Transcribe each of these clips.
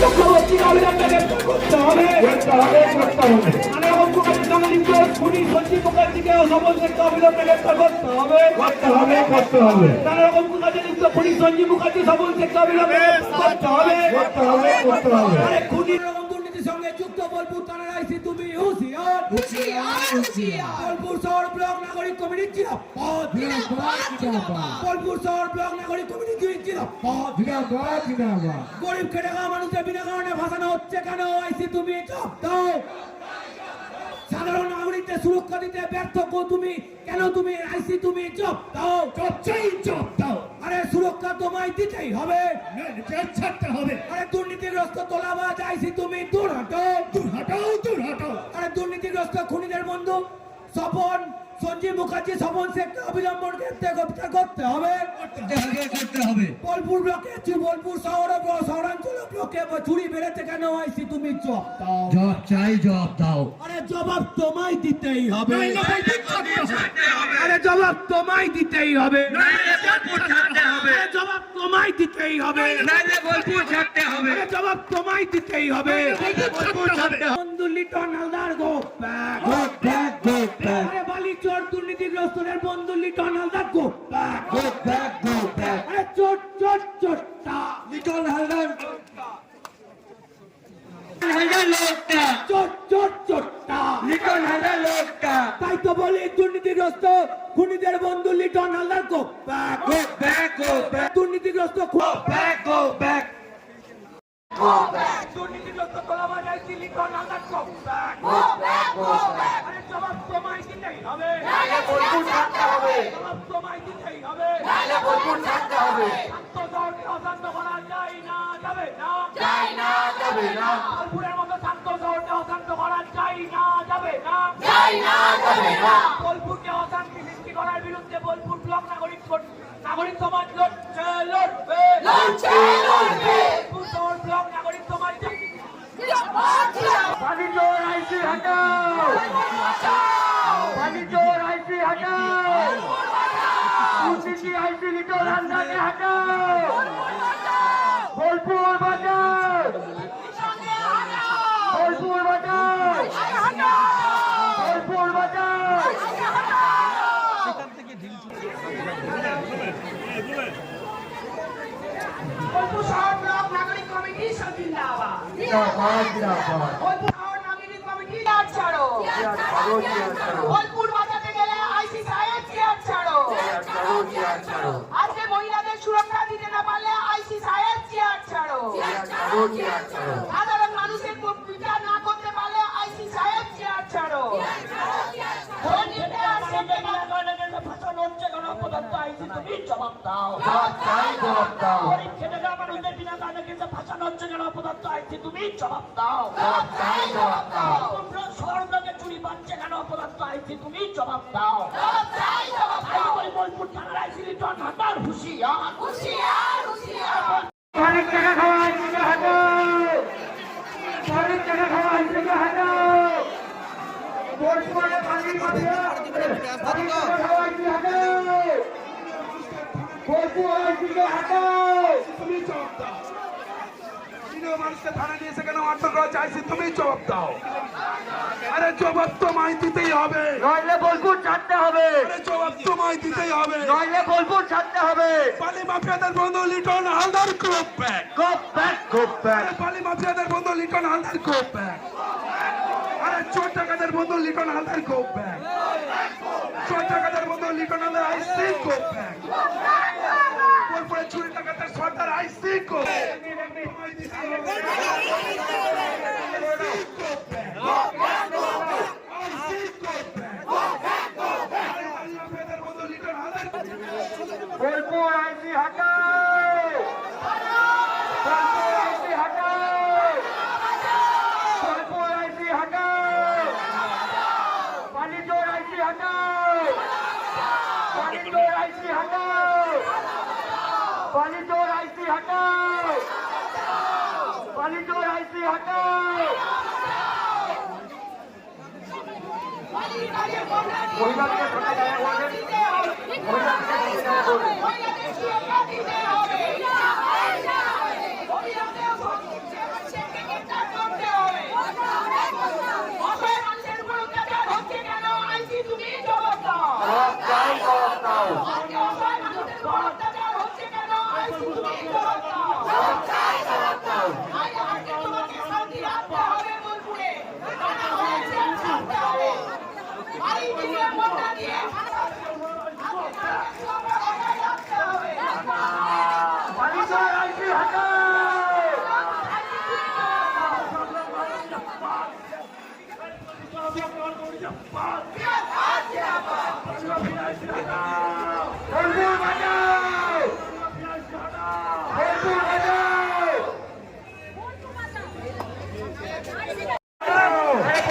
চক্রবর্তীকে অবিলম্বে গ্রেফতার করতে হবে। নানারকম প্রকারের সঙ্গে লিপ্ত খুনি সঞ্জীব মুখার্জিকে সবল থেকে অবিলম্বে গ্রেফতার করতে হবে। নানারকম প্রকারের লিপ্ত খুনি সঞ্জীব মুখার্জি সবল থেকে অবিলম্বে করতে হবে। খুনির দুর্নীতির সঙ্গে যুক্ত বোলপুর থানার আইসি তুমি হুঁশিয়ার। বোলপুর শহর ব্লক নাগরিক কমিটির জিরাপদ। বোলপুর শহর ব্লক নাগরিক কমিটির জিরাপদ। গরিব খেটে খাওয়া মানুষের বিনা কারণে ভাসানো হচ্ছে কেন? আইসি তুমি জবাব দাও। সাধারণ নাগরিকদের সুরক্ষা দিতে ব্যর্থ তুমি কেন? তুমি আইসি তুমি জবাব দাও। জবাব দাও। আরে সুরক্ষা তোমায় দিতেই হবে, ছাড়তে হবে। আরে দুর্নীতিগ্রস্ত তোলাবাজ আইসি তুমি দূর হটো। আরে দুর্নীতিগ্রস্ত খুনিদের বন্ধু স্বপন সঞ্জীব মুখার্জি স্বপন শেখকে অবিলম্বন গ্রেফতার করতে হবে। বোলপুর ব্লকে বোলপুর শহর ও শহরাঞ্চল ব্লকে চুরি বেড়েছে কেন? আইসি তুমি জবাব দাও। জবাব দাও। আরে জবাব তোমায় দিতেই হবে। আরে জবাব তোমায় দিতেই হবে। জবাব তোমায় দিতেই হবে। জবাব তোমায় দিতেই হবে। বন্ধু লিটন হালদার গো ব্যাক। আরে বালিচর দুর্নীতিগ্রস্তদের বন্ধু লিটন হালদার গো ব্যাক। আরে চোরটা লিটন হালদার লোকটা। তাই তো বলি দুর্নীতিগ্রস্ত খুনিদের বন্ধু লিটন হালদার গো ব্যাক। দুর্নীতিগ্রস্ত দুর্নীতিগ্রস্ত তোলাবাজ আইসি লিটন হালদার গো ব্যাক। আরে জবাব তোমায় দিতেই হবে। জবাব তোমায় দিতেই হবে। অশান্ত করা যায় না, যাবে না। বোলপুরের মতো শান্ত শহরকে অশান্ত করা যায় না, যাবে না। বোলপুরকে অশান্তি সৃষ্টি করার বিরুদ্ধে বোলপুর ব্লক নাগরিক সমাজ লড়বে। বোলপুর শহর ব্লক নাগরিক সমাজ বালিচর আইসি হটাও। দুর্নীতি আইসি লিটন হালদারকে হটাও। বোলপুর বাজার। বোলপুর শহর ব্লক নাগরিক কমিটি জিন্দাবাদ। বোলপুর শহর নাগরিক কমিটি ছাড়ো। বোলপুর বাজাতে গেলে আইসি সাহেব চেয়ার ছাড়ো। আজকে মহিলাদের সুরক্ষা দিতে না পারলে আইসি সাহেব চেয়ার ছাড়ো। সাধারণ মানুষের বিচার না করতে পারলে আইসি সাহেব চেয়ার ছাড়ো। জবাব দাও। গরিব খেটে খাওয়া মানুষদের বিনা কারণে কিন্তু ফাঁসানো হচ্ছে কেন? অপদার্থ আইসি তুমি জবাব দাও। শহর ব্লকে চুরি বাড়ছে কেন? অপদার্থ আইসি তুমি জবাব দাও। বোলপুর থানার আইসি লিটন হালদার হুঁশিয়ার। অনেক টাকা খাওয়া আইসিকে হাঁটাও। বোলপুরে পানির মাফিয়া মানুষকে থানা নিয়েছে কেন? আটক করা চাইছি তুমি জবাব দাও। আরে জবাব তোমায় দিতেই হবে, নইলে বোলপুর ছাড়তে হবে। জবাব তোমায় দিতেই হবে, নইলে বোলপুর ছাড়তে হবে। পালি মাফিয়াদের বন্ধু লিটন হালদার গো ব্যাক। পালি মাফিয়াদের বন্ধু লিটন হালদার গো ব্যাক। আরে চোর টাকাদের বন্ধু লিটন হালদার গো ব্যাক। চোর টাকাদের বন্ধু লিটন হালদার আইসি গো ব্যাক। বোলপুরে চুরি টাকাদের সর্দার আইসি গো বোলপুর আইসি হটাও। বোলপুর আইসি হটাও। বালিচর আইসি হটাও। বালিচর আইসি হটাও। মহিলাকে ঢোকা যায় বলবেন।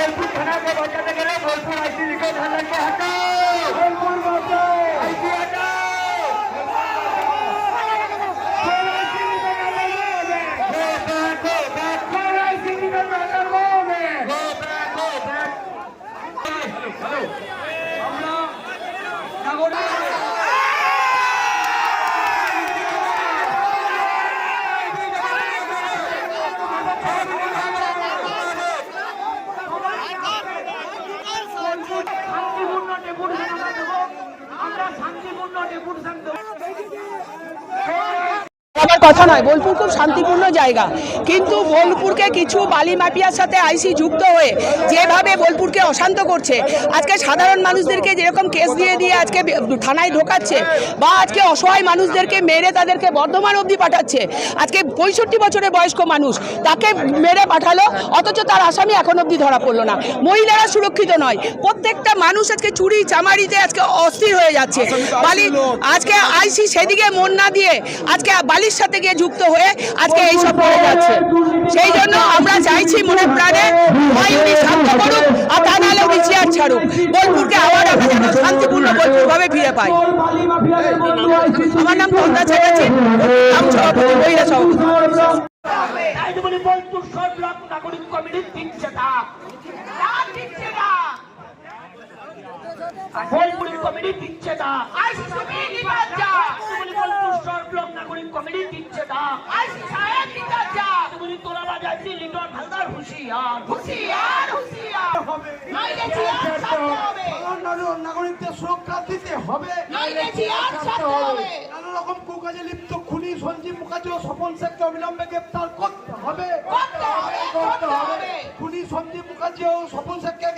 বোলপুর থানাকে বাঁচাতে গেলে বোলপুর আইসি লিখে থানাকে হটাও, বোলপুর বাঁচাও, আইসি হটাও। আমার কথা নয়, বোলপুর খুব শান্তিপূর্ণ জায়গা, কিন্তু বোলপুরকে কিছু বালি মাফিয়ার সাথে আইসি যুক্ত হয়ে যেভাবে বোলপুরকে অশান্ত করছে, আজকে সাধারণ মানুষদেরকে যেরকম কেস দিয়ে দিয়ে আজকে থানায় ঢোকাচ্ছে বা আজকে অসহায় মানুষদেরকে মেরে তাদেরকে বর্ধমান অবধি পাঠাচ্ছে। আজকে 65 বছরের বয়স্ক মানুষ, তাকে মেরে পাঠালো, অথচ তার আসামি এখন অবধি ধরা পড়লো না। মহিলারা সুরক্ষিত নয়, প্রত্যেকটা মানুষ আজকে চুরি চামারিতে আজকে অস্থির হয়ে যাচ্ছে। বালি আজকে আইসি সেদিকে মন না দিয়ে আজকে বালির সাথে গিয়ে যুক্ত হয়ে আজকে এইসব করে যাচ্ছে। সেই জন্য আমরা চাইছি মনে প্রাণে হয় উনি শান্ত করুক, আর তা নাহলে উনি চেয়ার ছাড়ুক। বোলপুরকে আবার আমরা যেন শান্তিপূর্ণ বোলপুর ভাবে ফিরে পাই। আমার নাম তন্দ্রা চ্যাটার্জি, গ্রাম সভাপতি, মহিলা সভাপতি। বোলপুর শহর ব্লক নাগরিক কমিটি দিচ্ছে না, বোলপুর কমিটি দিচ্ছে না, বোলপুর শহর ব্লক নাগরিক কমিটি দিচ্ছে না, তোলা বাজাচ্ছি লিটন হালদার হুঁশিয়ার, হুঁশিয়ার, হুঁশিয়ার হবে, নাগরিকদের সুরক্ষা দিতে হবে, নানা রকম কুকাজে লিপ্ত খুনি সঞ্জীব মুখার্জি ও স্বপন শেখকে অবিলম্বে গ্রেপ্তার করতে হবে, খুনি সঞ্জীব মুখার্জি ও স্বপন শেখকে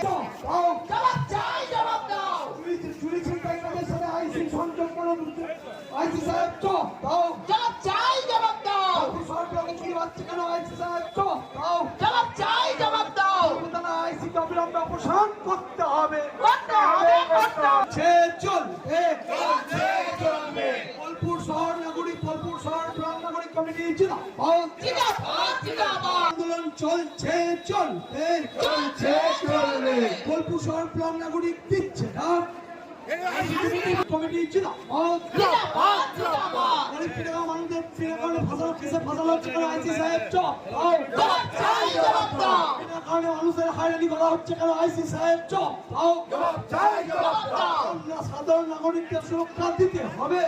চুরি ছিনতাইকারীদের সাথে আইসি সংযোগ করুন। আইসি সাহেব চপ দাও, জবাব চাই, জবাব দাও, সরকারকে চুরি হচ্ছে কেন? আইসি সাহেব চপ দাও, জবাব চাই, জবাব দাও, আইসিকে অবিলম্বে অপসারণ করতে হবে, করতে হবে, করতে হবে। চলবে বোলপুর শহর নাগরিক, বোলপুর শহর ব্লক নাগরিক কমিটি জিন্দাবাদ, জিন্দাবাদ। আন্দোলন চলছে, চলবে চলবে বোলপুর শহর ব্লক নাগরিক দিচ্ছে না, কমিটি জিন্দাবাদ, জিন্দাবাদ, জিন্দাবাদ। গরিব পিড়া মানুষদের পিড়াকারণে ফাঁসানো, কিসে ফাঁসানো হচ্ছে কেন? আইসি সাহেব চপ দাও, জবাব চাই, জবাব দাও, কারণে মানুষের হয়রানি করা হচ্ছে কেন? আইসি সাহেব চপ দাও, জবাব দাও। সাধারণ নাগরিকদের সুরক্ষা দিতে হবে,